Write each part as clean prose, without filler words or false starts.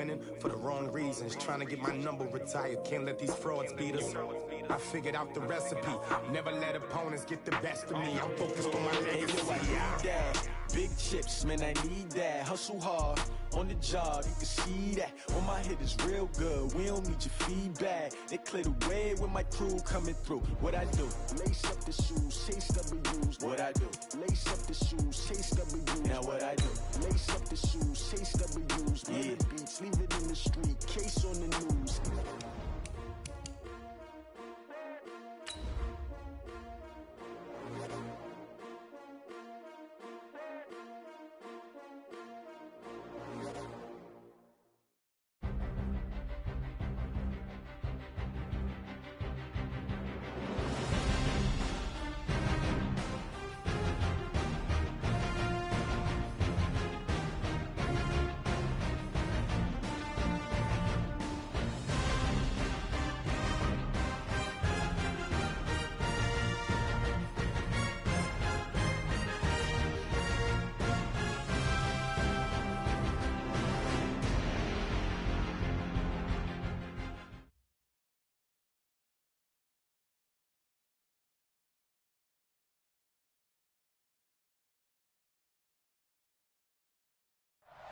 winning for the wrong reasons. Trying to get my number retired, can't let these frauds beat us. I figured out the recipe, never let opponents get the best of me. I'm focused on my legacy. Big chips, man, I need that. Hustle hard on the job, you can see that. On my head is real good, we don't need your feedback. They clear the way with my crew coming through. What I do? Lace up the shoes, chase W's. What I do? Lace up the shoes, chase W's. Now what I do? Lace up the shoes, chase W's. Yeah. Beats, leave it in the street, case on the news.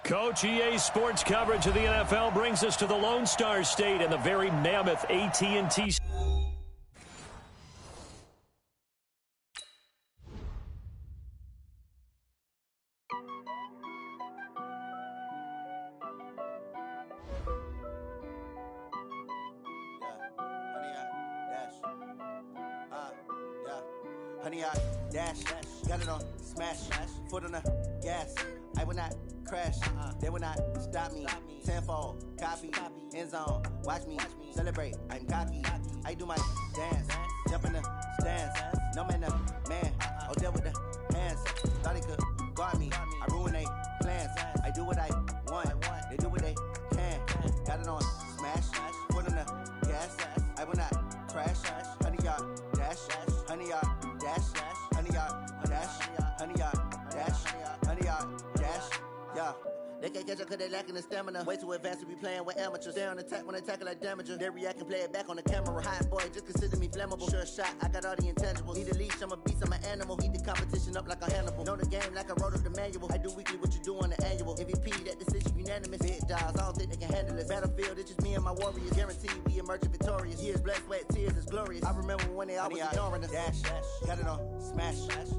Coach, EA Sports coverage of the NFL brings us to the Lone Star State and the very mammoth AT&T. Honey, I dash, got it on, smash, foot on the gas. I will not crash, they will not stop me. Tenfold, copy, end zone, watch me celebrate. I'm cocky, I do my dance, jump in the stands. No man, man, oh there with the hands. Thought he could guard me, I ruin they plans. I do what I want, they do what they can. Got it on, smash, foot on the gas. I will not crash, honey, y'all dash, honey, y'all dash, honey, y'all dash, honey, y'all dash, honey, y'all dash, yeah. They can't catch up cause they lacking the stamina. Way too advanced to be playing with amateurs. They on attack when they tackle like damager. They react and play it back on the camera. Hot boy, just consider me flammable. Sure shot, I got all the intangibles. Need a leash, I'm a beast, I'm an animal. Heat the competition up like a Hannibal. Know the game like I wrote up the manual. I do weekly what you do on the annual. MVP, that decision unanimous. Big dogs, I don't think they can handle it. Battlefield, it's just me and my warriors. Guaranteed we emerge victorious. Years, blood, sweat, tears, it's glorious. I remember when they always ignoring us. Dash, got it on, smash,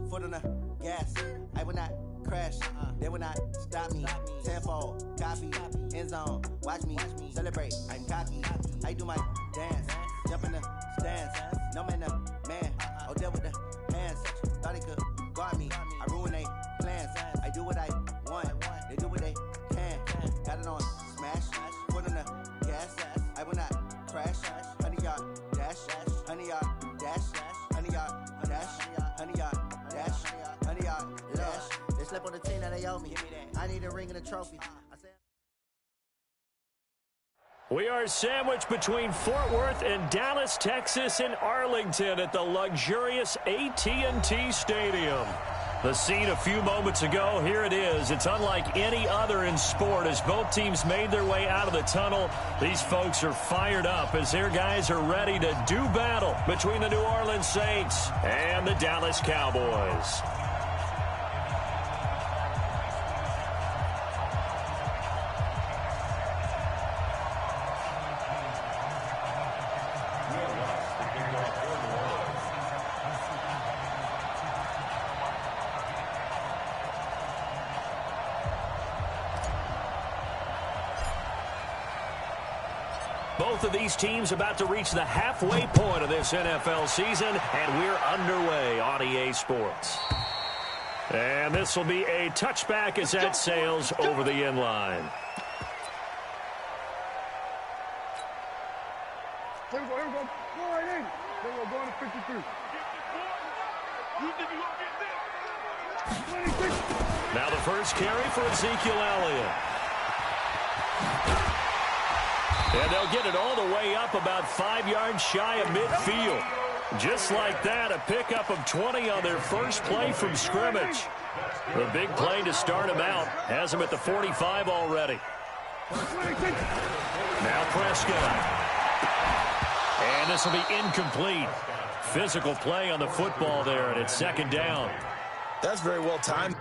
foot on the gas. I will not crash, they will not stop me. Tenfold, copy, end zone, watch me celebrate. I'm cocky, I do my dance, jump in the stands. No man, oh there with the hands. Thought he could guard me, I ruin they plans. I do what I want, they do what they can. Got it on, smash, foot on the gas. I will not crash, honey, y'all dash, honey, y'all dash, honey, y'all dash, honey, y'all dash, honey, y'all dash. They slept on the team that they owe me. I need a ring and a trophy. We are sandwiched between Fort Worth and Dallas, Texas, and Arlington at the luxurious AT&T Stadium. The scene a few moments ago, here it is. It's unlike any other in sport as both teams made their way out of the tunnel. These folks are fired up as their guys are ready to do battle between the New Orleans Saints and the Dallas Cowboys. Both of these teams about to reach the halfway point of this NFL season, and we're underway on EA Sports. And this will be a touchback as that sails over the end line. Here we go. Go right in. There we go. Going to 53. Now the first carry for Ezekiel Elliott. And they'll get it all the way up about 5 yards shy of midfield. Just like that, a pickup of 20 on their first play from scrimmage. The big play to start him out has him at the 45 already. Now Prescott. And this will be incomplete. Physical play on the football there, and it's second down. That's very well timed.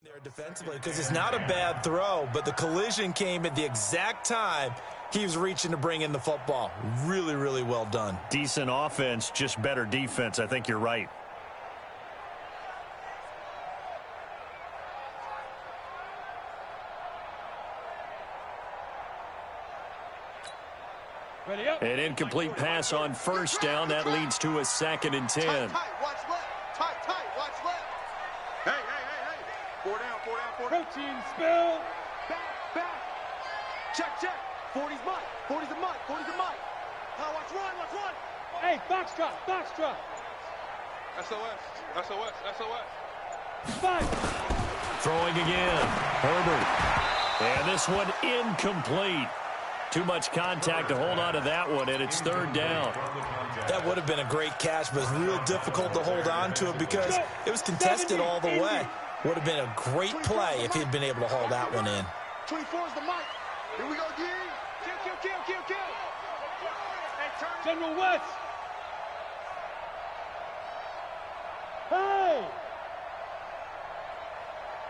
There defensively, because it's not a bad throw, but the collision came at the exact time he was reaching to bring in the football. Really, really well done. Decent offense, just better defense. I think you're right. Ready up. An incomplete pass on first down. That leads to a 2nd and 10. Tight, watch left. Tight, watch left. Hey. 4 down. Protein spill. Back. Check. 40's mine. 40's a mine. Now watch run. Hey, box drop. SOS. 5. Throwing again. Herbert. And this one incomplete. Too much contact to hold on to that one, and it's 3rd down. That would have been a great catch, but it's real difficult to hold on to it because it was contested all the way. Would have been a great play if he'd been able to haul that one in. 24's the mic. Here we go, D. Kill. Hey, turn. General West.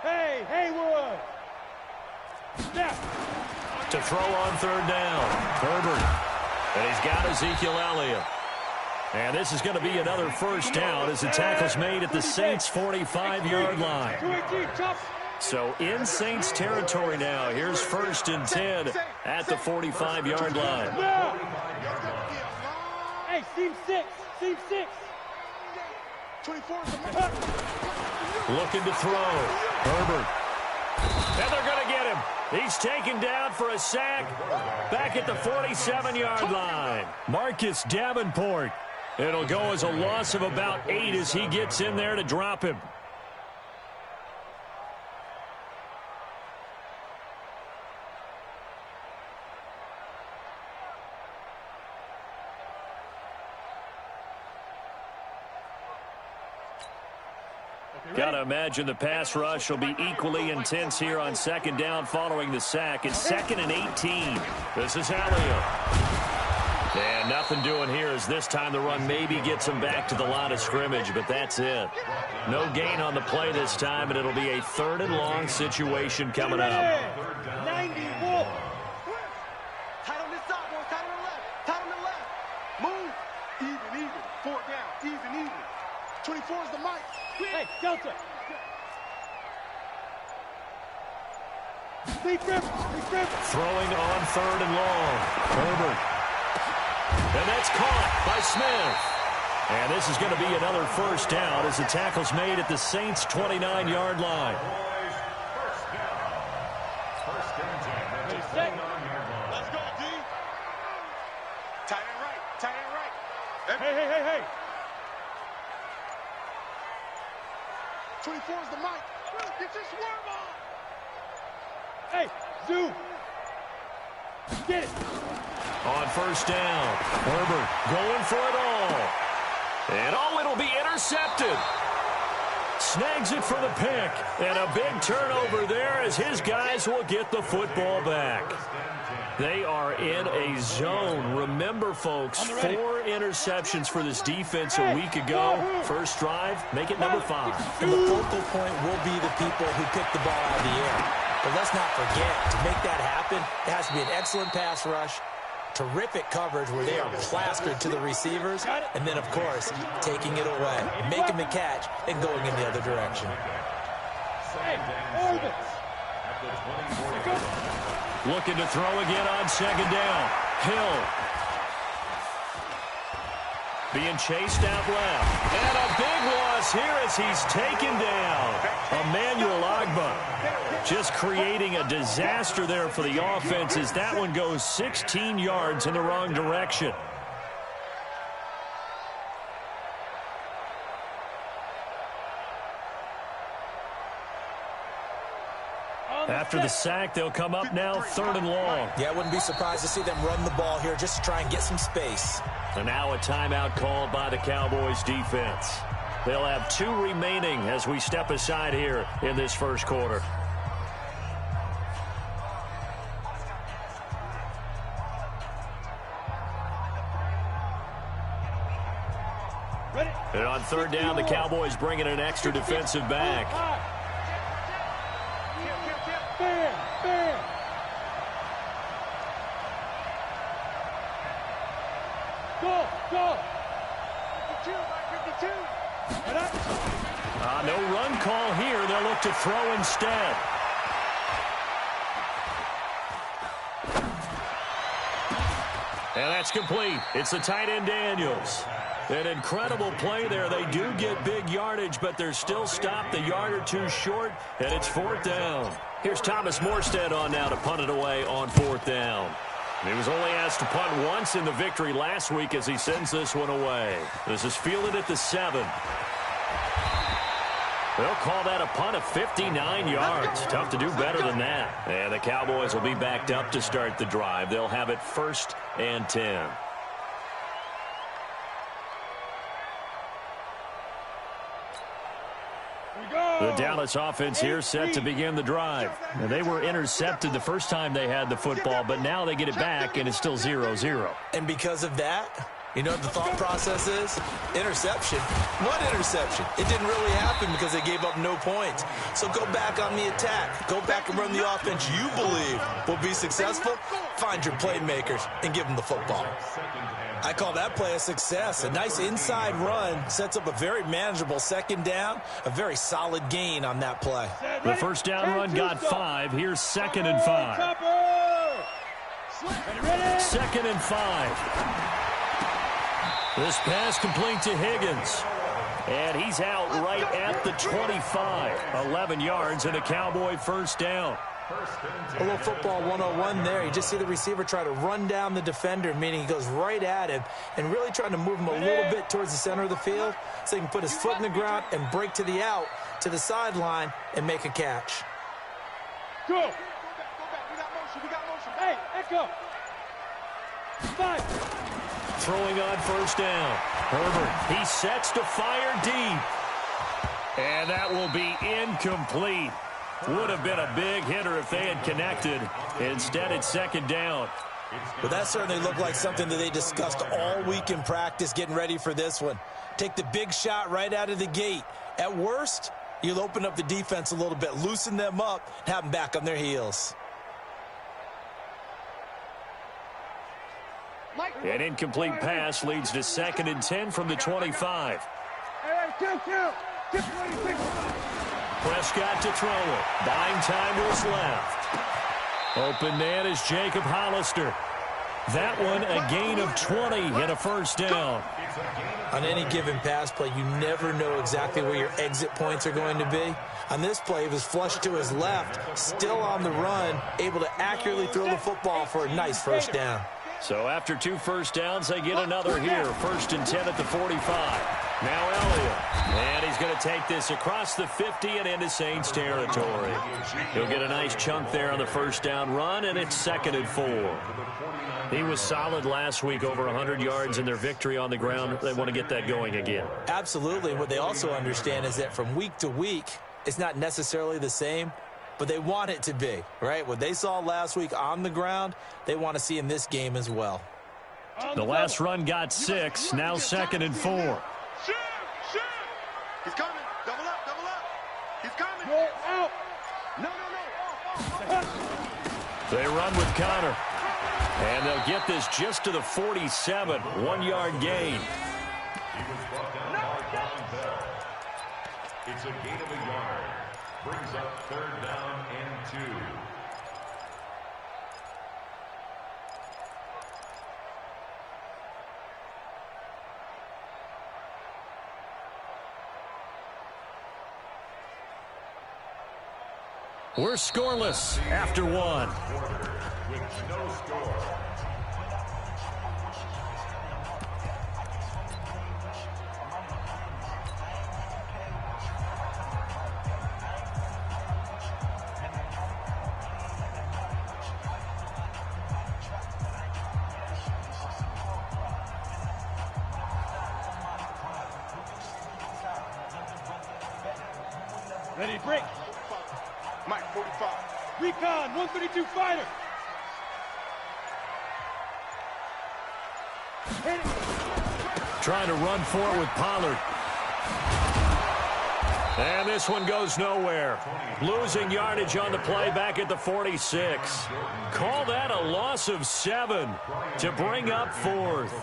Hey, Haywood. Snap. To throw on 3rd down. Herbert. And he's got Ezekiel Elliott. And this is going to be another first down as the tackle's made at the Saints' 45-yard line. So in Saints territory now. Here's 1st and 10 at the 45-yard line. Hey, seam 6. 24 Looking to throw. Herbert. And they're going to get him. He's taken down for a sack back at the 47-yard line. Marcus Davenport. It'll go as a loss of about 8 as he gets in there to drop him. Got to imagine the pass rush will be equally intense here on 2nd down following the sack. It's 2nd and 18. This is Elliott. And nothing doing here as this time the run maybe gets him back to the line of scrimmage, but that's it. No gain on the play this time, and it'll be a 3rd and long situation coming up. 94. Tight on this side, boys. Tight on the left. Move. Even. 4 down. Even. 24 is the mic. Hey, Delta. Deep grip. Throwing on 3rd and long. Herbert. And that's caught by Smith. And this is going to be another first down as the tackle's made at the Saints' 29-yard line. Let's go, D. Tight end right. Hey. 24 is the mic. Get your swerve on. Hey, Zoo. Get it. On first down, Herbert going for it all. And it'll be intercepted. Snags it for the pick. And a big turnover there as his guys will get the football back. They are in a zone. Remember, folks, 4 interceptions for this defense a week ago. First drive, make it number 5. And the focal point will be the people who pick the ball out of the air. But let's not forget, to make that happen, it has to be an excellent pass rush, terrific coverage where they are plastered to the receivers, and then, of course, taking it away, making the catch, and going in the other direction. Looking to throw again on 2nd down. Hill. being chased out left. And a big loss here as he's taken down. Emmanuel Ogbah just creating a disaster there for the offense as that one goes 16 yards in the wrong direction. After the sack, they'll come up now 3rd and long. Yeah, I wouldn't be surprised to see them run the ball here just to try and get some space. And now a timeout called by the Cowboys defense. They'll have 2 remaining as we step aside here in this first quarter. And on 3rd down, the Cowboys bring in an extra defensive back. Go! 52. No run call here. They'll look to throw instead. And that's complete. It's the tight end Daniels. An incredible play there. They do get big yardage, but they're still stopped a yard or 2 short, and it's 4th down. Here's Thomas Morstead on now to punt it away on 4th down. He was only asked to punt once in the victory last week as he sends this one away. This is fielded at the 7. They'll call that a punt of 59 yards. Tough to do better than that. And the Cowboys will be backed up to start the drive. They'll have it 1st and 10. The Dallas offense here set to begin the drive. And they were intercepted the first time they had the football, but now they get it back, and it's still 0-0. And because of that, you know what the thought process is? Interception. What interception? It didn't really happen because they gave up no points. So go back on the attack. Go back and run the offense you believe will be successful. Find your playmakers and give them the football. I call that play a success. A nice inside run sets up a very manageable 2nd down. A very solid gain on that play. The 1st down run got 5. Here's 2nd and 5. 2nd and 5. This pass complete to Higgins. And he's out right at the 25. 11 yards and a Cowboy 1st down. A little football 101 there. You just see the receiver try to run down the defender, meaning he goes right at him and really trying to move him a little bit towards the center of the field so he can put his foot in the ground and break to the out, to the sideline, and make a catch. Go back. We got motion. Hey, Echo. 5. Throwing on 1st down. Herbert, he sets to fire deep. And that will be incomplete. Would have been a big hitter if they had connected. Instead, it's 2nd down. Well, that certainly looked like something that they discussed all week in practice getting ready for this one. Take the big shot right out of the gate. At worst, you'll open up the defense a little bit, loosen them up, and have them back on their heels. An incomplete pass leads to 2nd and 10 from the 25. Prescott to throw it. Buying time was left. Open man is Jacob Hollister. That one a gain of 20 and a 1st down. On any given pass play, you never know exactly where your exit points are going to be. On this play, he was flushed to his left, still on the run, able to accurately throw the football for a nice 1st down. So after 2 1st downs, they get another here. 1st and 10 at the 45. Now Elliott. And he's going to take this across the 50 and into Saints territory. He'll get a nice chunk there on the 1st down run, and it's 2nd and 4. He was solid last week, over 100 yards in their victory on the ground. They want to get that going again. Absolutely. What they also understand is that from week to week, it's not necessarily the same, but they want it to be, right? What they saw last week on the ground, they want to see in this game as well. The last run got 6, now 2nd and 4. Shoot! He's coming. Double up. He's coming. Go out. No. They run with Connor. And they'll get this just to the 47. 1-yard gain. It's a gain of a yard. Brings up 3rd down and 2. We're scoreless after one. With no score. Ready, break. Mike, 45. Recon, 132 fighter. Hit it. Trying to run for it with Pollard. And this one goes nowhere. Losing yardage on the play back at the 46. Call that a loss of 7 to bring up 4th.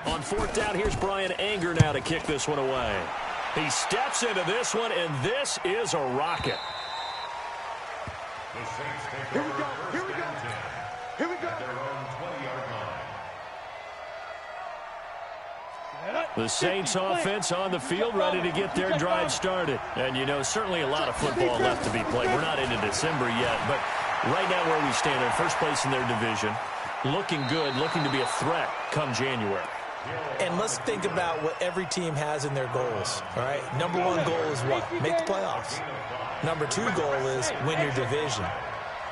On 4th down, here's Brian Anger now to kick this one away. He steps into this one, and this is a rocket. Here we go. Here we go. Here we go. Their own 20-yard line. The Saints offense on the field ready to get their drive started. And, you know, certainly a lot of football left to be played. We're not into December yet, but right now where we stand, in first place in their division, looking good, looking to be a threat come January. And let's think about what every team has in their goals, all right? Number 1 goal is what? Make the playoffs. Number 2 goal is win your division.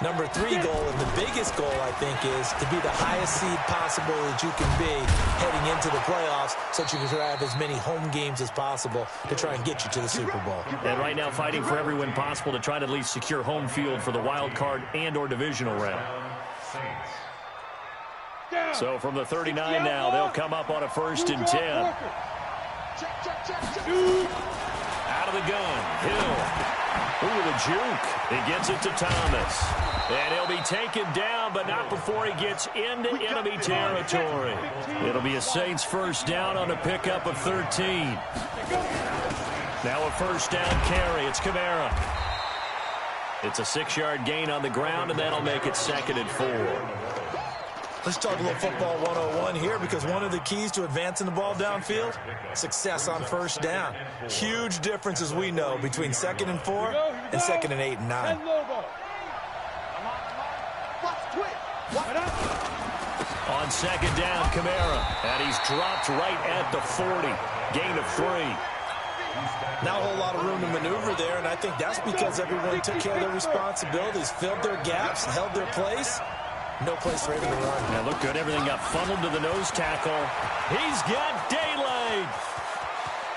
Number 3 goal, and the biggest goal, I think, is to be the highest seed possible that you can be heading into the playoffs so that you can have as many home games as possible to try and get you to the Super Bowl. And right now fighting for every win possible to try to at least secure home field for the wild card and or divisional round. So from the 39 now, they'll come up on a 1st and 10. Out of the gun, Hill. Ooh, the juke. He gets it to Thomas. And he'll be taken down, but not before he gets into enemy territory. It'll be a Saints 1st down on a pickup of 13. Now a 1st down carry. It's Kamara. It's a 6-yard gain on the ground, and that'll make it 2nd and 4. Let's talk a little football 101 here, because one of the keys to advancing the ball downfield, success on 1st down. Huge difference, as we know, between 2nd and 4 and 2nd and 8 and 9. On 2nd down, Kamara, and he's dropped right at the 40. Gain of 3. Not a whole lot of room to maneuver there, and I think that's because everyone took care of their responsibilities, filled their gaps, held their place. No place for him to run. Now look good. Everything got funneled to the nose tackle. He's got daylight.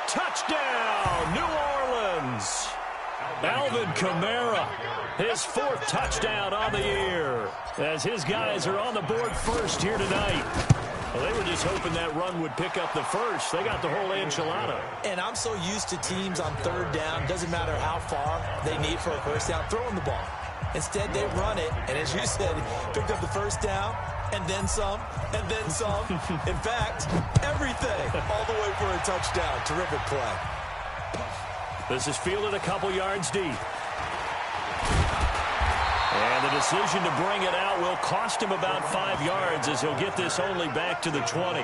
Touchdown, New Orleans. Alvin Kamara, his 4th touchdown on the year, as his guys are on the board first here tonight. Well, they were just hoping that run would pick up the 1st. They got the whole enchilada. And I'm so used to teams on 3rd down, doesn't matter how far they need for a 1st down, throwing the ball. Instead, they run it, and as you said, picked up the 1st down, and then some, and then some. In fact, everything, all the way for a touchdown. Terrific play. This is fielded a couple yards deep. And the decision to bring it out will cost him about 5 yards, as he'll get this only back to the 20.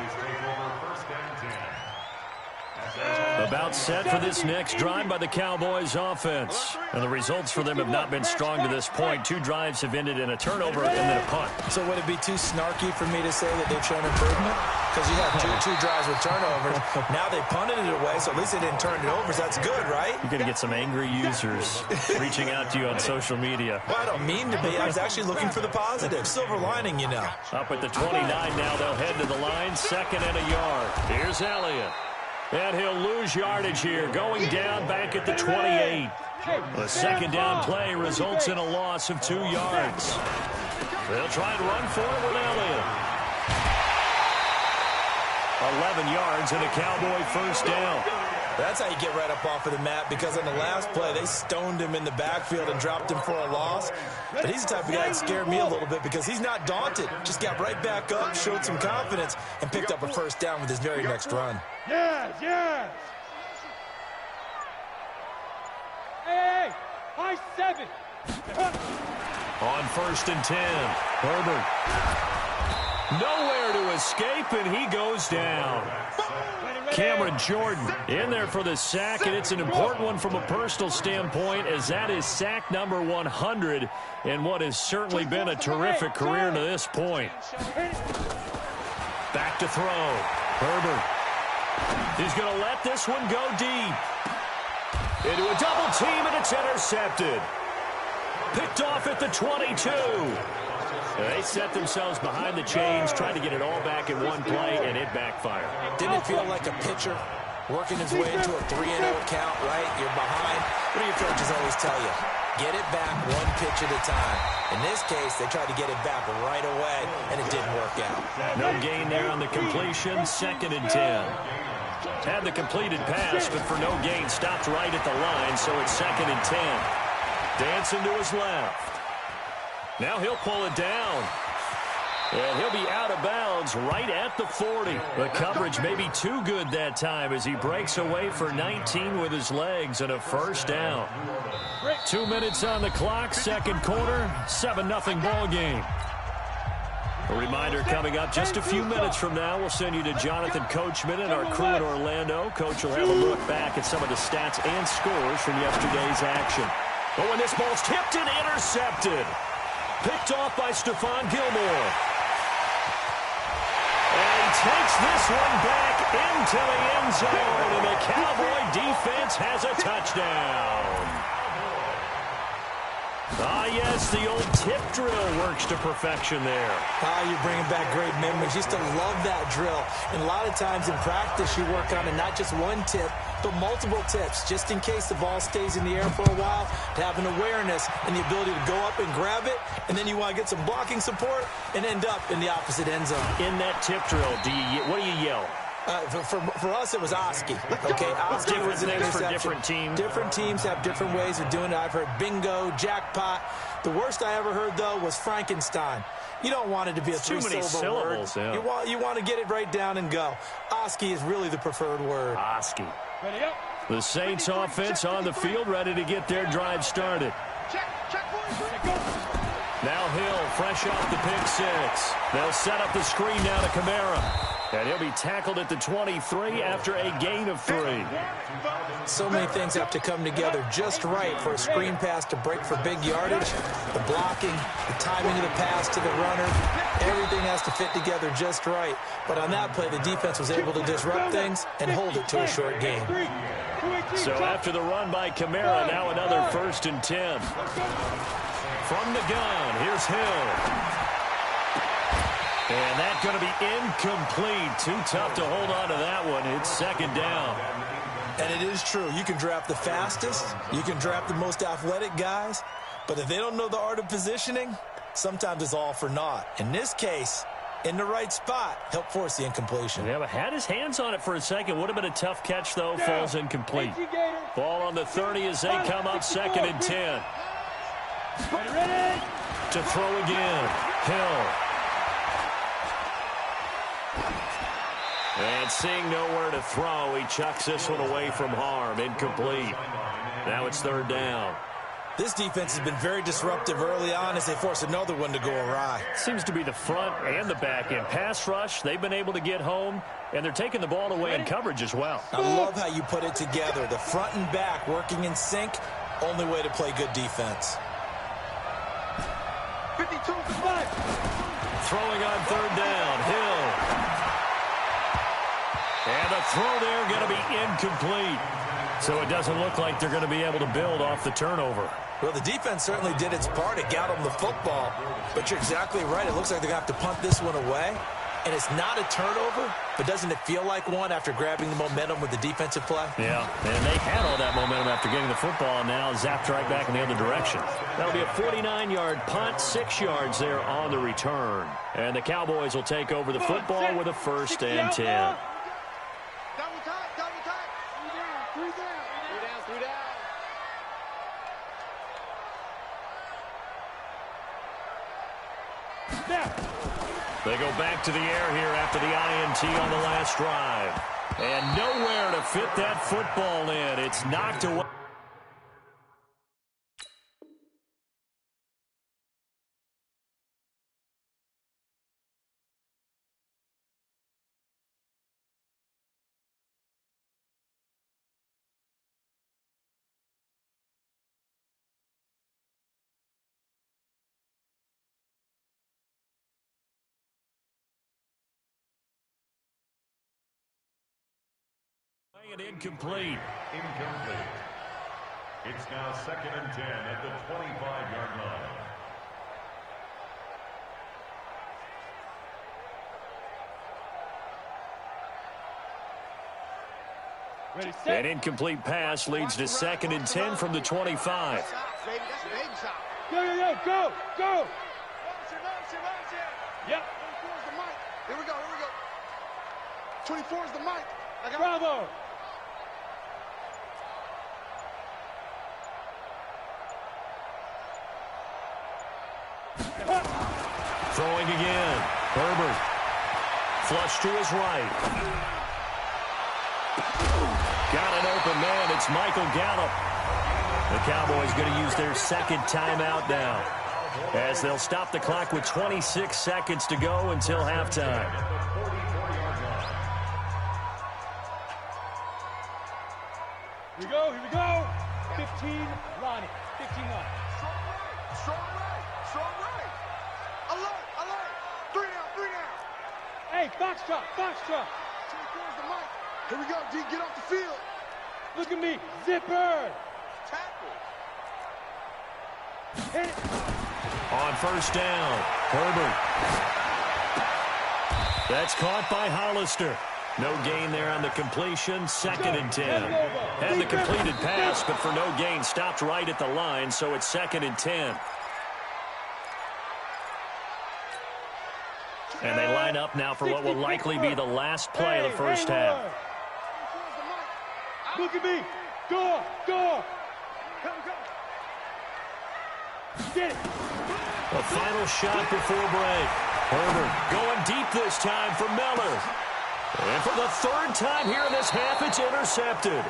About set for this next drive by the Cowboys offense. And the results for them have not been strong to this point. 2 drives have ended in a turnover and then a punt. So would it be too snarky for me to say that they've shown improvement? Because you have two drives with turnovers. Now they punted it away, so at least they didn't turn it over, so that's good, right? You're going to get some angry users reaching out to you on social media. Well, I don't mean to be. I was actually looking for the positive. Silver lining, you know. Up at the 29 now, they'll head to the line. 2nd and a yard. Here's Elliott. And he'll lose yardage here, going down back at the 28. The 2nd down play results in a loss of 2 yards. They'll try and run for it with Elliott. 11 yards and a Cowboy 1st down. That's how you get right up off of the mat, because on the last play, they stoned him in the backfield and dropped him for a loss. But he's the type of guy that scared me a little bit, because he's not daunted. Just got right back up, showed some confidence, and picked up a 1st down with his very next run. Yes, yes. Hey, high 7. On 1st and 10, Herbert. Nowhere to escape, and he goes down. Cameron Jordan in there for the sack, and it's an important one from a personal standpoint, as that is sack number 100 in what has certainly been a terrific career to this point. Back to throw. Herbert. He's going to let this one go deep. Into a double team, and it's intercepted. Picked off at the 22. They set themselves behind the chains, tried to get it all back in one play, and it backfired. Didn't it feel like a pitcher working his way into a 3-0 count, right? You're behind. What do your coaches always tell you? Get it back one pitch at a time. In this case, they tried to get it back right away, and it didn't work out. No gain there on the completion, 2nd and 10. Had the completed pass, but for no gain, stopped right at the line, so it's 2nd and 10. Dancing to his left. Now he'll pull it down. And he'll be out of bounds right at the 40. The coverage may be too good that time as he breaks away for 19 with his legs and a first down. 2 minutes on the clock, second quarter, 7-0 ball game. A reminder coming up just a few minutes from now. We'll send you to Jonathan Coachman and our crew in Orlando. Coach will have a look back at some of the stats and scores from yesterday's action. But when this ball's tipped and intercepted. Picked off by Stephon Gilmore. And he takes this one back into the end zone, and the Cowboy defense has a touchdown. Ah, yes, the old tip drill works to perfection there. Ah, you're bringing back great memories. Used to love that drill. And a lot of times in practice, you work on it, not just one tip, but multiple tips, just in case the ball stays in the air for a while, to have an awareness and the ability to go up and grab it, and then you want to get some blocking support and end up in the opposite end zone. In that tip drill, what do you yell? For us, it was Oski. Okay, Oski was an interception. For different teams. Different teams have different ways of doing it. I've heard bingo, jackpot. The worst I ever heard, though, was Frankenstein. You don't want it to be a three-syllable word. Yeah. You want to get it right down and go. Oski is really the preferred word. Oski. The Saints offense on the field, ready to get their drive started. Now Hill, fresh off the pick six. They'll set up the screen now to Kamara. And he'll be tackled at the 23 after a gain of 3. So many things have to come together just right for a screen pass to break for big yardage. The blocking, the timing of the pass to the runner, everything has to fit together just right. But on that play, the defense was able to disrupt things and hold it to a short gain. So after the run by Kamara, now another 1st and 10. From the gun, here's Hill. And that's going to be incomplete. Too tough to hold on to that one. It's 2nd down. And it is true. You can draft the fastest. You can draft the most athletic guys. But if they don't know the art of positioning, sometimes it's all for naught. In this case, in the right spot, help force the incompletion. Yeah, but had his hands on it for a second. Would have been a tough catch, though. Falls incomplete. Ball on the 30 as they come up 2nd and 10. To throw again. Hill. And seeing nowhere to throw, he chucks this one away from harm. Incomplete. Now it's 3rd down. This defense has been very disruptive early on as they force another one to go awry. Seems to be the front and the back end. Pass rush, they've been able to get home, and they're taking the ball away in coverage as well. I love how you put it together. The front and back working in sync, only way to play good defense. 52 to 5. Throwing on 3rd down, Hill. And the throw there going to be incomplete. So it doesn't look like they're going to be able to build off the turnover. Well, the defense certainly did its part. It got them the football. But you're exactly right. It looks like they're going to have to punt this one away. And it's not a turnover, but doesn't it feel like one after grabbing the momentum with the defensive play? Yeah, and they had all that momentum after getting the football, and now zapped right back in the other direction. That'll be a 49-yard punt, 6 yards there on the return. And the Cowboys will take over the football with a 1st and 10. They go back to the air here after the INT on the last drive. And nowhere to fit that football in. It's knocked away. And incomplete. Incomplete. It's now 2nd and 10 at the 25-yard line. Ready, set. An incomplete pass leads to 2nd and 10 from the 25. Go, go, go, go, go. Yep. 24 is the mic. Here we go, here we go. 24 is the mic. Bravo. Throwing again. Herbert. Flush to his right. Got an open man. It's Michael Gallup. The Cowboys going to use their second timeout now, as they'll stop the clock with 26 seconds to go until halftime. Here we go, here we go. 15, Lonnie. 15 Lonnie. Strong right, strong right. Alert, alert. 3 down, 3 down. Hey, box drop, box drop. 24 is the mic. Here we go, D, get off the field. Look at me, zipper. Tackle. Hit it. On first down, Herbert. That's caught by Hollister. No gain there on the completion, 2nd and 10. And the completed pass, but for no gain, stopped right at the line, so it's 2nd and 10. And they line up now for what will likely be the last play of the first half. Look at me. Go, go. Come, come. Get it. A final shot before break. Herbert going deep this time for Miller. And for the 3rd time here in this half, it's intercepted.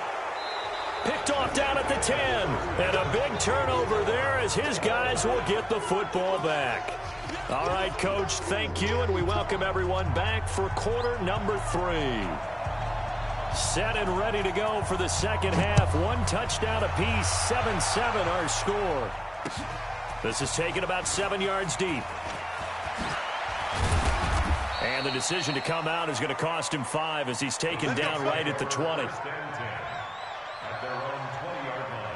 Picked off down at the 10. And a big turnover there as his guys will get the football back. All right, Coach, thank you, and we welcome everyone back for quarter number 3. Set and ready to go for the second half. 1 touchdown apiece, 7-7 our score. This is taken about 7 yards deep. And the decision to come out is going to cost him 5 as he's taken down right at the 20. At their own 20-yard line.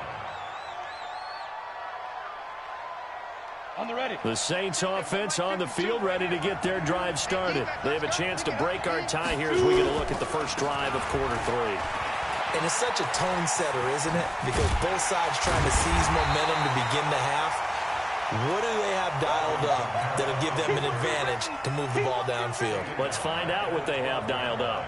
On the ready. The Saints offense on the field, ready to get their drive started. They have a chance to break our tie here as we get a look at the first drive of quarter 3. And it's such a tone setter, isn't it? Because both sides trying to seize momentum to begin the half. What do they have dialed up that'll give them an advantage to move the ball downfield? Let's find out what they have dialed up.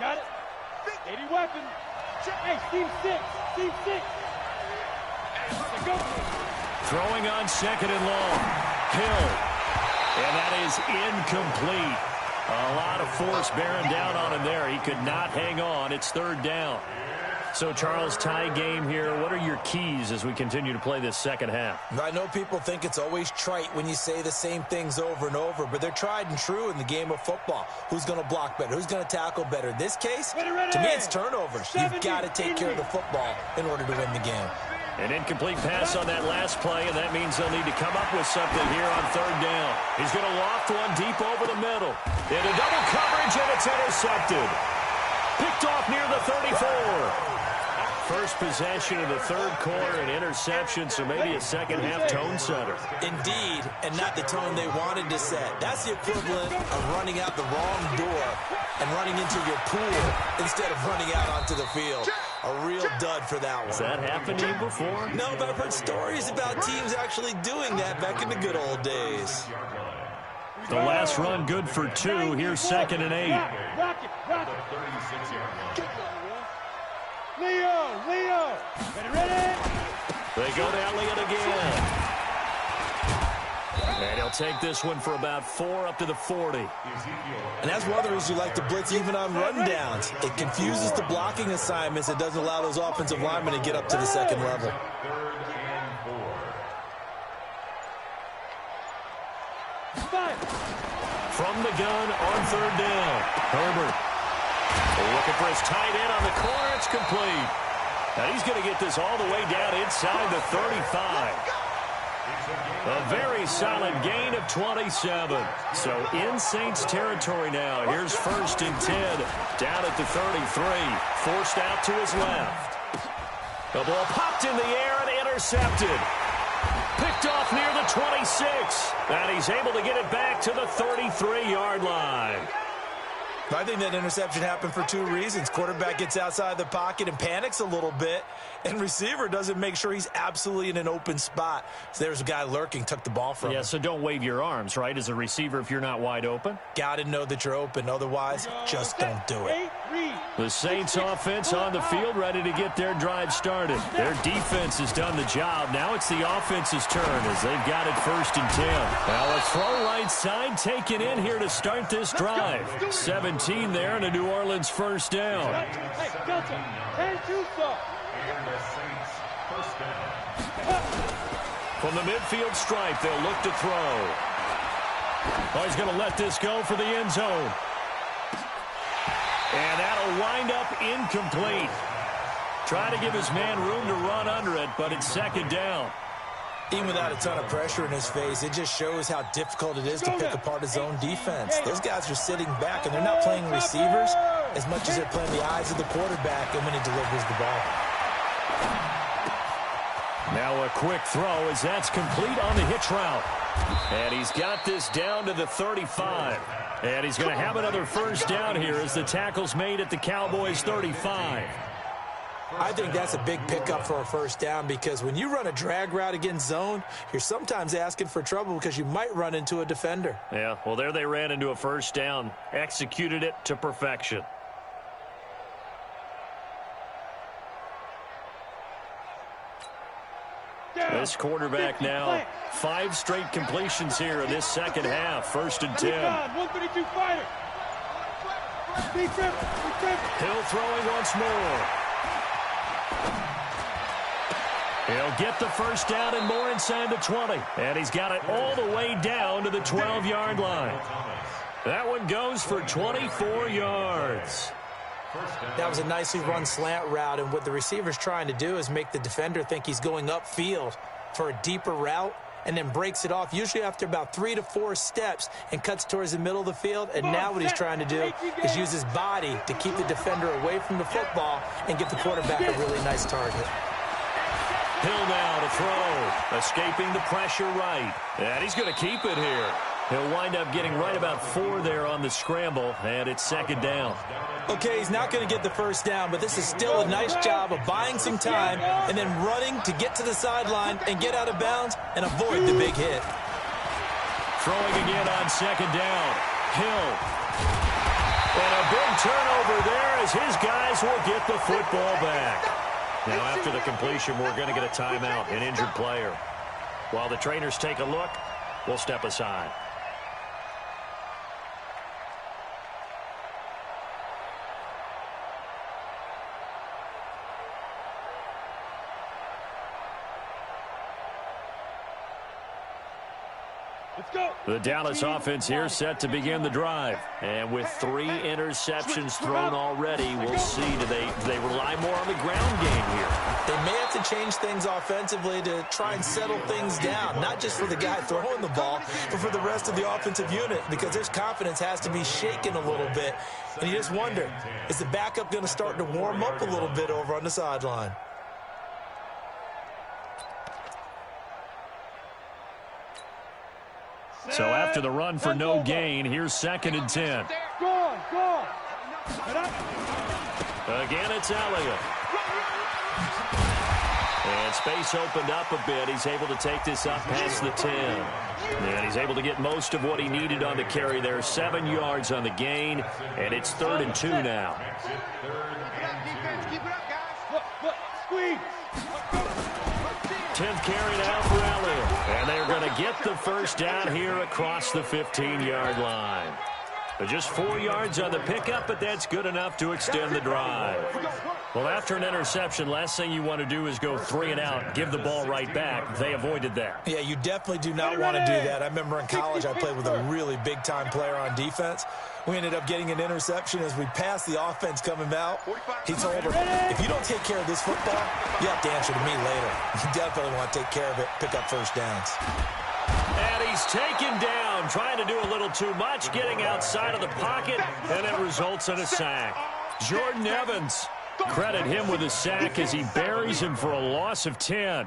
Got it. 80 weapon. Hey, team 6. Team 6. Let's go. Throwing on 2nd and long. Hill. And that is incomplete. A lot of force bearing down on him there. He could not hang on. It's 3rd down. So, Charles, tie game here. What are your keys as we continue to play this second half? I know people think it's always trite when you say the same things over and over, but they're tried and true in the game of football. Who's going to block better? Who's going to tackle better? In this case, to me, it's turnovers. You've got to take care of the football in order to win the game. An incomplete pass on that last play, and that means they'll need to come up with something here on 3rd down. He's going to loft one deep over the middle. Into double coverage, and it's intercepted. Picked off near the 34. First possession of the 3rd quarter, an interception, so maybe a second half tone setter. Indeed, and not the tone they wanted to set. That's the equivalent of running out the wrong door and running into your pool instead of running out onto the field. A real dud for that one. Has that happened to you before? No, but I've heard stories about teams actually doing that back in the good old days. The last run good for 2. Here's 2nd and 8. Rock it, rock it. 36-yard line. Leo. Ready. They go to Elliott again. And he'll take this one for about 4 up to the 40. And that's one of the reasons you like to blitz even on rundowns. It confuses the blocking assignments. It doesn't allow those offensive linemen to get up to the second level. 3rd and 4. From the gun on 3rd down. Herbert looking for his tight end on the corner. It's complete. And he's going to get this all the way down inside the 35. A very solid gain of 27. So in Saints territory now. Here's 1st and 10 down at the 33. Forced out to his left. The ball popped in the air and intercepted. Picked off near the 26. And he's able to get it back to the 33-yard line. I think that interception happened for 2 reasons. Quarterback gets outside the pocket and panics a little bit, and receiver doesn't make sure he's absolutely in an open spot. So there's a guy lurking, took the ball from him. Yeah, so don't wave your arms, right, as a receiver if you're not wide open? Got to know that you're open. Otherwise, just don't do it. The Saints offense on the field, ready to get their drive started. Their defense has done the job. Now it's the offense's turn as they've got it 1st and 10. Now a throw right side taken in here to start this drive. 17 there and a New Orleans 1st down. Hey, Delta, and Tucson. From the midfield stripe, they'll look to throw. Oh, he's going to let this go for the end zone. And that'll wind up incomplete. Try to give his man room to run under it, but it's 2nd down. Even without a ton of pressure in his face, it just shows how difficult it is to pick apart his own defense. Those guys are sitting back, and they're not playing receivers as much as they're playing the eyes of the quarterback and when he delivers the ball. Now a quick throw as that's complete on the hitch route. And he's got this down to the 35. And he's going to have another 1st down here as the tackle's made at the Cowboys' 35. I think that's a big pickup for a 1st down because when you run a drag route against zone, you're sometimes asking for trouble because you might run into a defender. Yeah, well, there they ran into a 1st down. Executed it to perfection. This quarterback now, 5 straight completions here in this 2nd half. 1st and 10. 132 fighter. Hill throwing once more. He'll get the 1st down and more inside the 20. And he's got it all the way down to the 12-yard line. That one goes for 24 yards. That was a nicely run slant route, and what the receiver's trying to do is make the defender think he's going upfield for a deeper route and then breaks it off, usually after about 3 to 4 steps, and cuts towards the middle of the field. And now what he's trying to do is use his body to keep the defender away from the football and give the quarterback a really nice target. Hill now to throw, escaping the pressure right. And he's going to keep it here. He'll wind up getting right about 4 there on the scramble, and it's 2nd down. Okay, he's not going to get the 1st down, but this is still a nice job of buying some time and then running to get to the sideline and get out of bounds and avoid the big hit. Throwing again on 2nd down. Hill. And a big turnover there as his guys will get the football back. Now after the completion, we're going to get a timeout, an injured player. While the trainers take a look, we'll step aside. The Dallas offense here set to begin the drive. And with 3 interceptions thrown already, we'll see. Do they rely more on the ground game here? They may have to change things offensively to try and settle things down, not just for the guy throwing the ball, but for the rest of the offensive unit, because their confidence has to be shaken a little bit. And you just wonder, is the backup going to start to warm up a little bit over on the sideline? So after the run for no gain, here's 2nd and 10. Go. Again, it's Elliott. And space opened up a bit. He's able to take this up past the 10. And he's able to get most of what he needed on the carry there. 7 yards on the gain, and it's 3rd and 2 now. Squeeze. 10th carry now for Elliott. And they're going to get the 1st down here across the 15-yard line. Just 4 yards on the pickup, but that's good enough to extend the drive. Well, after an interception, last thing you want to do is go 3 and out, give the ball right back. They avoided that. Yeah, you definitely do not want to do that. I remember in college I played with a really big-time player on defense. We ended up getting an interception as we passed the offense coming out. He told her, if you don't take care of this football, you have to answer to me later. You definitely want to take care of it, pick up first downs. And he's taken down, trying to do a little too much, getting outside of the pocket, and it results in a sack. Jordan Evans, credit him with a sack as he buries him for a loss of 10.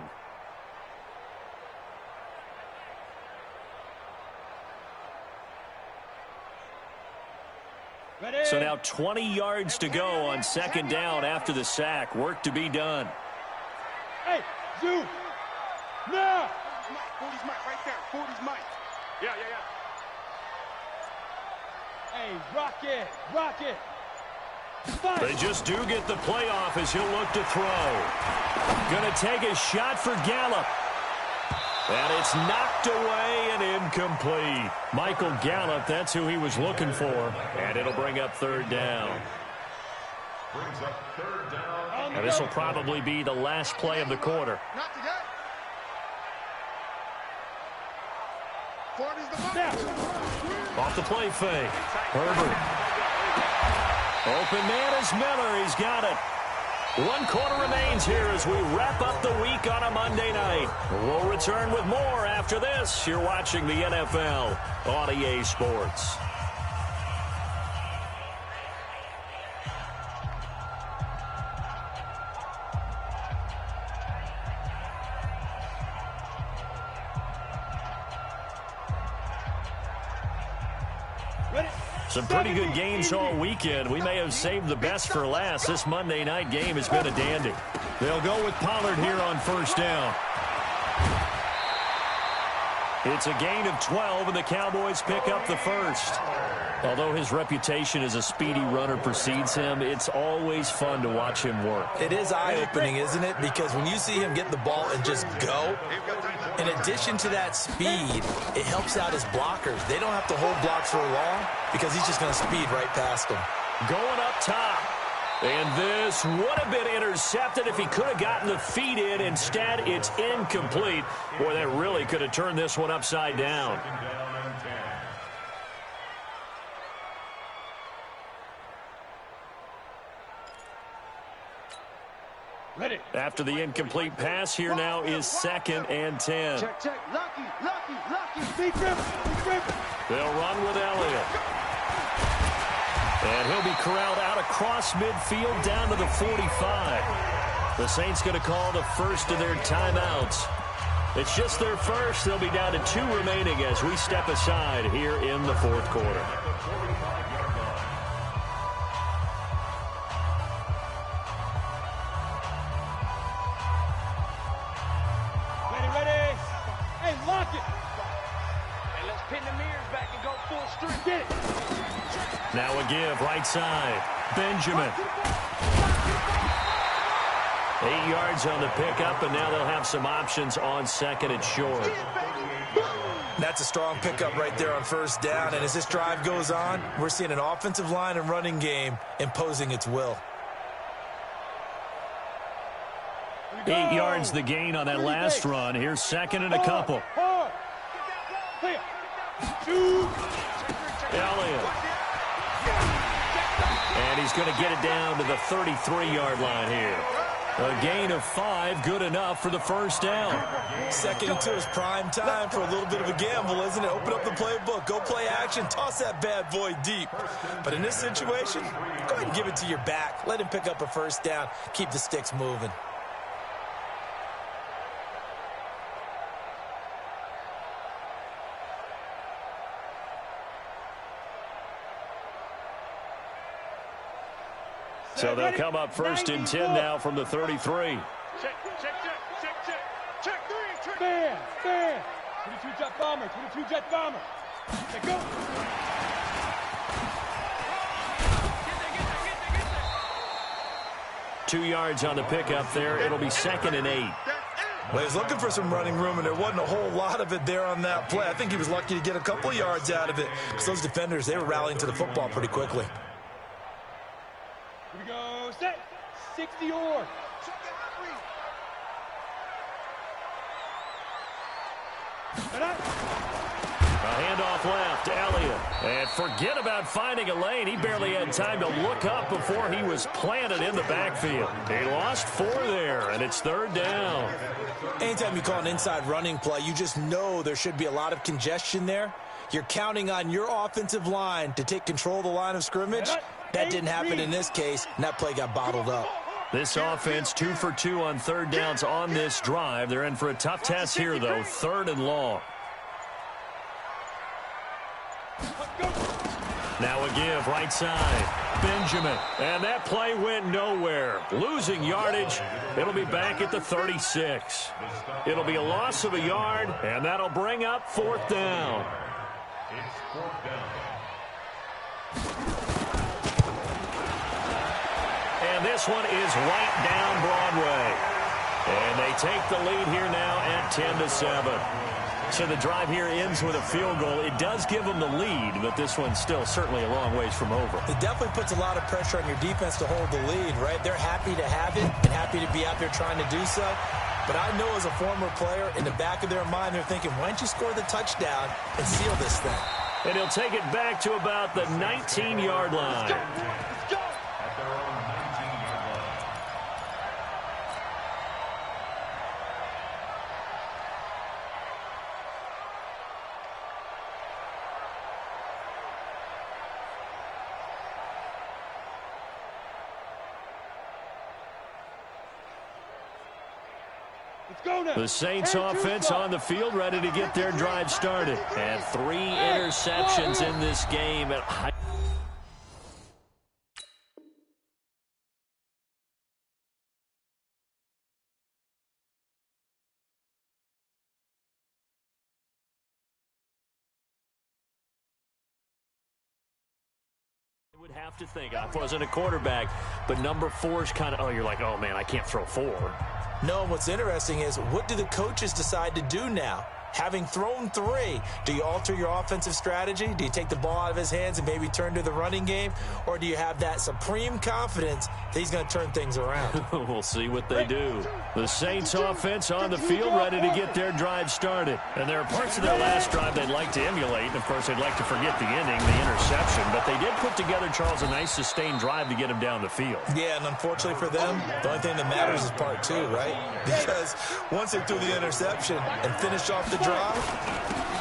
So now 20 yards to go on second down after the sack. Work to be done. Hey, you! No! 40's Mike right there. 40's Mike. Yeah. Hey, rock it! Rock it! They just do get the playoff as he'll look to throw. Gonna take a shot for Gallup. And it's knocked away and incomplete. Michael Gallup, that's who he was looking for. And it'll bring up third down. Brings up third down. Now this will probably be the last play of the quarter. Not today. 40's the ball. Off the play fake. Herbert. Open man is Miller. He's got it. 1 quarter remains here as we wrap up the week on a Monday night. We'll return with more after this. You're watching the NFL on EA Sports. Some pretty good games all weekend. We may have saved the best for last. This Monday night game has been a dandy. They'll go with Pollard here on first down. It's a gain of 12, and the Cowboys pick up the first. Although his reputation as a speedy runner precedes him, it's always fun to watch him work. It is eye-opening, isn't it? Because when you see him get the ball and just go, in addition to that speed, it helps out his blockers. They don't have to hold blocks for long because he's just going to speed right past them. Going up top. And this would have been intercepted if he could have gotten the feet in. Instead, it's incomplete. Boy, that really could have turned this one upside down. Ready. After the incomplete pass, here now is 2nd and 10. Check. Lucky. Big rip. They'll run with Elliott. And he'll be corralled out across midfield down to the 45. The Saints going to call the first of their timeouts. It's just their first. They'll be down to 2 remaining as we step aside here in the 4th quarter. Ready. Hey, lock it. Hey, let's pin the mirrors back and go full strength. Get it. Now a give, right side. Benjamin. 8 yards on the pickup, and now they'll have some options on 2nd and short. That's a strong pickup right there on first down, and as this drive goes on, we're seeing an offensive line and running game imposing its will. 8 yards the gain on that last run. Here's 2nd and a couple. Elliott. And he's going to get it down to the 33-yard line here. A gain of 5, good enough for the first down. 2nd and 2 is prime time for a little bit of a gamble, isn't it? Open up the playbook, go play action, toss that bad boy deep. But in this situation, go ahead and give it to your back. Let him pick up a first down, keep the sticks moving. So they'll come up 1st and 10 now from the 33. Check. Man. 22 jet bomber. Check, go. 2 yards on the pickup there. It'll be 2nd and 8. Well, he was looking for some running room, and there wasn't a whole lot of it there on that play. I think he was lucky to get a couple of yards out of it because those defenders, they were rallying to the football pretty quickly. Here we go. Set. 60 or. A handoff left, Elliott. And forget about finding a lane. He barely had time to look up before he was planted in the backfield. He lost 4 there, and it's 3rd down. Anytime you call an inside running play, you just know there should be a lot of congestion there. You're counting on your offensive line to take control of the line of scrimmage. That didn't happen in this case, and that play got bottled up. This offense 2 for 2 on 3rd downs on this drive. They're in for a tough test here, though, 3rd and long. Now a give, right side, Benjamin. And that play went nowhere. Losing yardage. It'll be back at the 36. It'll be a loss of a yard, and that'll bring up 4th down. It's 4th down. And this one is right down Broadway. And they take the lead here now at 10-7. So the drive here ends with a field goal. It does give them the lead, but this one's still certainly a long ways from over. It definitely puts a lot of pressure on your defense to hold the lead, right? They're happy to have it and happy to be out there trying to do so. But I know as a former player, in the back of their mind, they're thinking, why don't you score the touchdown and seal this thing? And he'll take it back to about the 19-yard line. At their own 19-yard line. The Saints offense on the field, ready to get their drive started. And 3 interceptions in this game. Would have to think I wasn't a quarterback, but number 4 is kind of, oh, you're like, oh man, I can't throw 4. No, what's interesting is what do the coaches decide to do now? Having thrown 3, do you alter your offensive strategy? Do you take the ball out of his hands and maybe turn to the running game? Or do you have that supreme confidence that he's going to turn things around? We'll see what they do. The Saints offense on the field, ready to get their drive started. And there are parts of their last drive they'd like to emulate. And, of course, they'd like to forget the ending, the interception. But they did put together, Charles, a nice sustained drive to get him down the field. Yeah, and unfortunately for them, the only thing that matters is part 2, right? Because once they threw the interception and finished off the drive,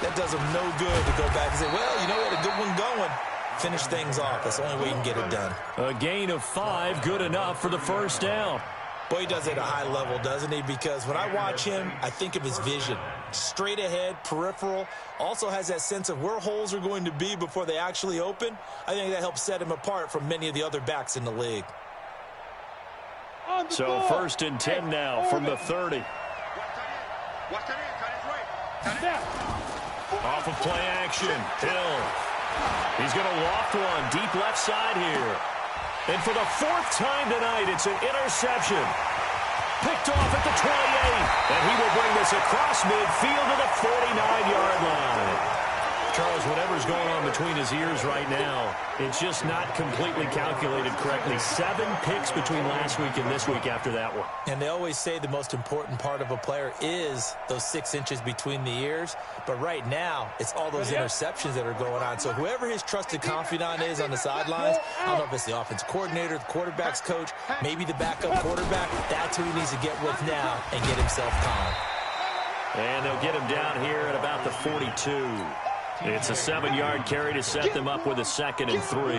that does them no good to go back and say, well, you know what, a good one going. Finish things off. That's the only way you can get it done. A gain of 5, good enough for the 1st down. Boy, he does it at a high level, doesn't he? Because when I watch him, I think of his vision. Straight ahead, peripheral, also has that sense of where holes are going to be before they actually open. I think that helps set him apart from many of the other backs in the league. So 1st and 10 now from the 30. Off of play action, Hill. He's going to loft one deep left side here. And for the 4th time tonight, it's an interception. Picked off at the 28. And he will bring this across midfield to the 49-yard line. Charles, whatever's going on between his ears right now, it's just not completely calculated correctly. 7 picks between last week and this week after that one. And they always say the most important part of a player is those 6 inches between the ears. But right now, it's all those interceptions that are going on. So whoever his trusted confidant is on the sidelines, I don't know if it's the offense coordinator, the quarterback's coach, maybe the backup quarterback, that's who he needs to get with now and get himself calm. And they'll get him down here at about the 42. It's a 7-yard carry to set them up with a 2nd and 3.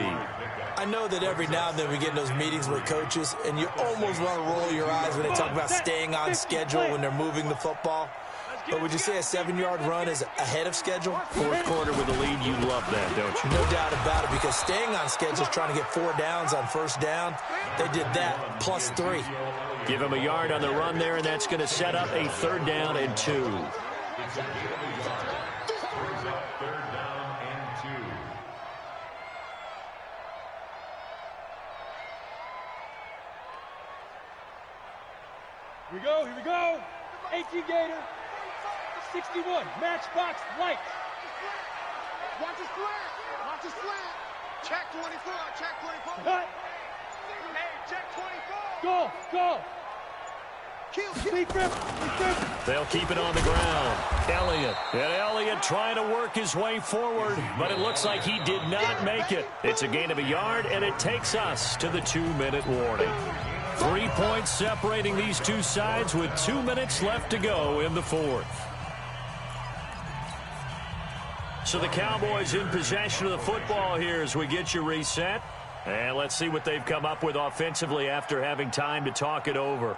I know that every now and then we get in those meetings with coaches, and you almost want to roll your eyes when they talk about staying on schedule when they're moving the football. But would you say a 7-yard run is ahead of schedule? 4th quarter with a lead, you love that, don't you? No doubt about it, because staying on schedule is trying to get 4 downs on 1st down. They did that, plus 3. Give him a yard on the run there, and that's going to set up a 3rd down and 2. Here we go, here we go. 18 Gator, 61, matchbox light. Watch his flat. Watch his flat. Check 24. Check 24. Cut. Hey, check 24. Go, go. Kill. They'll keep it on the ground. Elliott. And Elliott trying to work his way forward, but it looks like he did not make it. It's a gain of a yard, and it takes us to the 2-minute warning. 3 points separating these two sides with 2 minutes left to go in the fourth. So the Cowboys in possession of the football here as we get you reset. And let's see what they've come up with offensively after having time to talk it over.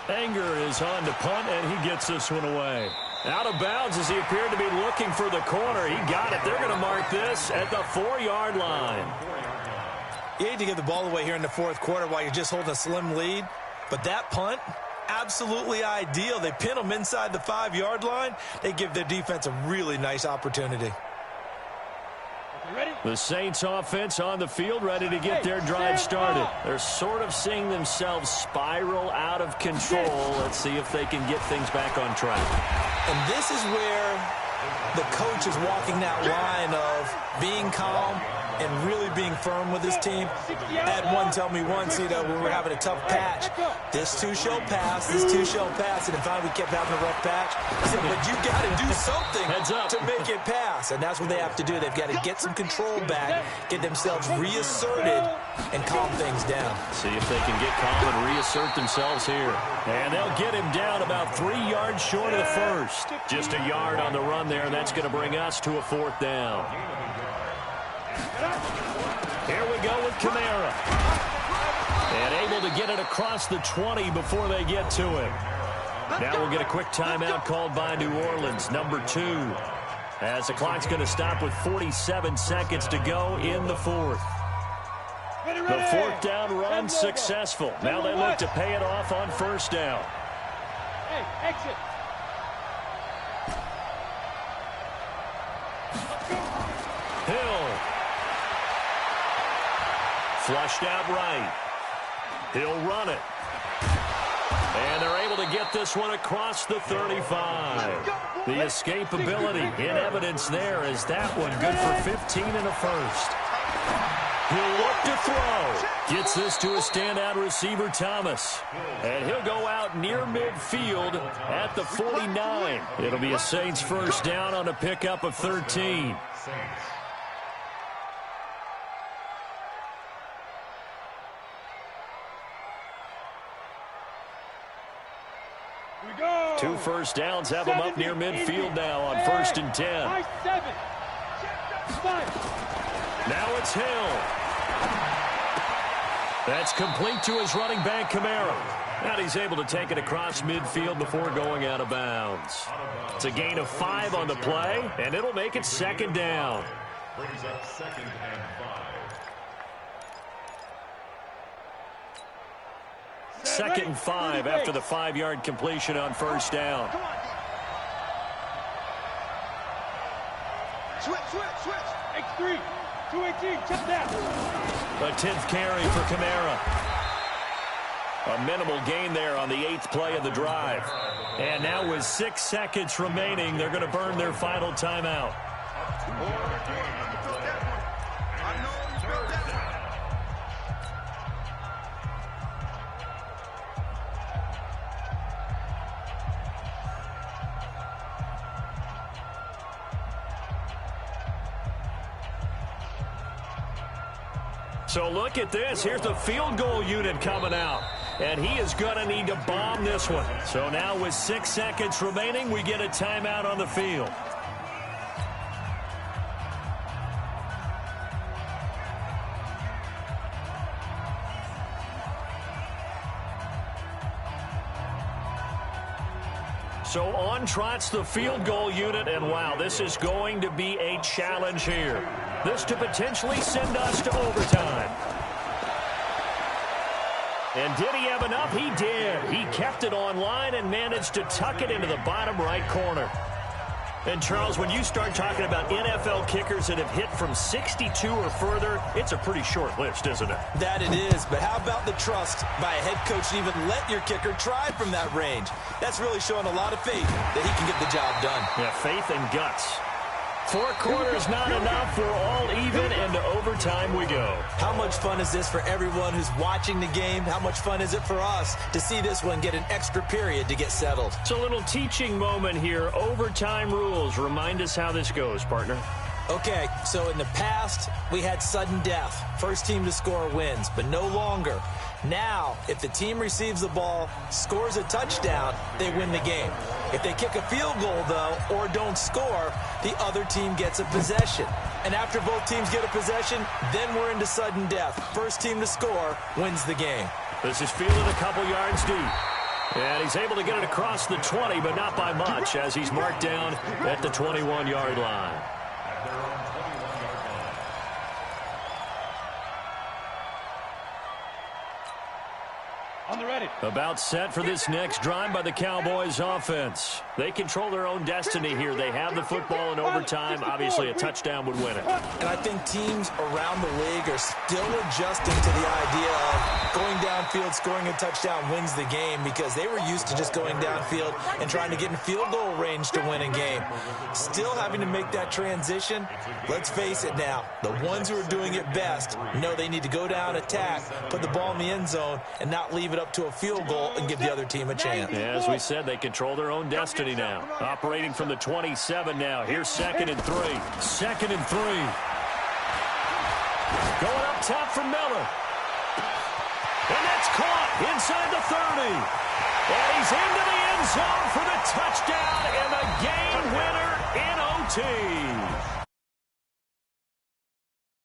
Anger is on to punt, and he gets this one away. Out of bounds as he appeared to be looking for the corner. He got it. They're going to mark this at the 4-yard line. You hate to give the ball away here in the fourth quarter while you're just holding a slim lead, but that punt, absolutely ideal. They pin them inside the 5-yard line. They give their defense a really nice opportunity. The Saints offense on the field, ready to get their drive started. They're sort of seeing themselves spiral out of control. Let's see if they can get things back on track. And this is where the coach is walking that line of being calm and really being firm with his team. I had one tell me once, when we were having a tough patch, this too shall pass, this too shall pass. And finally we kept having a rough patch. He said, but you got to do something to make it pass. And that's what they have to do. They've got to get some control back, get themselves reasserted, and calm things down. See if they can get calm and reassert themselves here. And they'll get him down about 3 yards short of the first. Just a yard on the run there, and that's going to bring us to a 4th down. Here we go with Kamara. And able to get it across the 20 before they get to him. Now we'll get a quick timeout called by New Orleans, number 2. As the clock's going to stop with 47 seconds to go in the fourth. The 4th down run successful. Now they look to pay it off on 1st down. Hey, exit. Hill. Flushed out right. He'll run it. And they're able to get this one across the 35. The escapability in evidence there as that one good for 15 in the first. He'll look to throw. Gets this to a standout receiver, Thomas. And he'll go out near midfield at the 49. It'll be a Saints 1st down on a pickup of 13. Two 1st downs have them up near midfield now on 1st and 10. Now it's Hill. That's complete to his running back, Kamara. And he's able to take it across midfield before going out of bounds. It's a gain of 5 on the play, and it'll make it 2nd down. Brings up 2nd and 5. 2nd and 5 after the 5-yard completion on 1st down. Switch. X3, 218, check that. A 10th carry for Kamara. A minimal gain there on the 8th play of the drive. And now with 6 seconds remaining, they're going to burn their final timeout. So look at this. Here's the field goal unit coming out. And he is going to need to bomb this one. So now with 6 seconds remaining, we get a timeout on the field. So on trots the field goal unit, and wow, this is going to be a challenge here. This to potentially send us to overtime. And did he have enough? He did. He kept it on line and managed to tuck it into the bottom right corner. And, Charles, when you start talking about NFL kickers that have hit from 62 or further, it's a pretty short list, isn't it? That it is, but how about the trust by a head coach to even let your kicker try from that range? That's really showing a lot of faith that he can get the job done. Yeah, faith and guts. 4 quarters not enough. We're all even, and to overtime we go. How much fun is this for everyone who's watching the game? How much fun is it for us to see this one get an extra period to get settled? It's a little teaching moment here. Overtime rules. Remind us how this goes, partner. Okay, so in the past, we had sudden death. First team to score wins, but no longer. Now, if the team receives the ball, scores a touchdown, they win the game. If they kick a field goal, though, or don't score, the other team gets a possession. And after both teams get a possession, then we're into sudden death. First team to score wins the game. This is fielded a couple yards deep. And he's able to get it across the 20, but not by much, as he's marked down at the 21-yard line. About set for this next drive by the Cowboys offense. They control their own destiny here. They have the football in overtime. Obviously, a touchdown would win it. And I think teams around the league are still adjusting to the idea of going downfield, scoring a touchdown wins the game, because they were used to just going downfield and trying to get in field goal range to win a game. Still having to make that transition. Let's face it now, the ones who are doing it best know they need to go down, attack, put the ball in the end zone, and not leave it up to a field goal and give the other team a chance. Yeah, as we said, they control their own destiny now. Operating from the 27 now. Here's 2nd and 3. 2nd and 3. Going up top for Miller. And that's caught inside the 30. And he's into the end zone for the touchdown and the game winner in OT.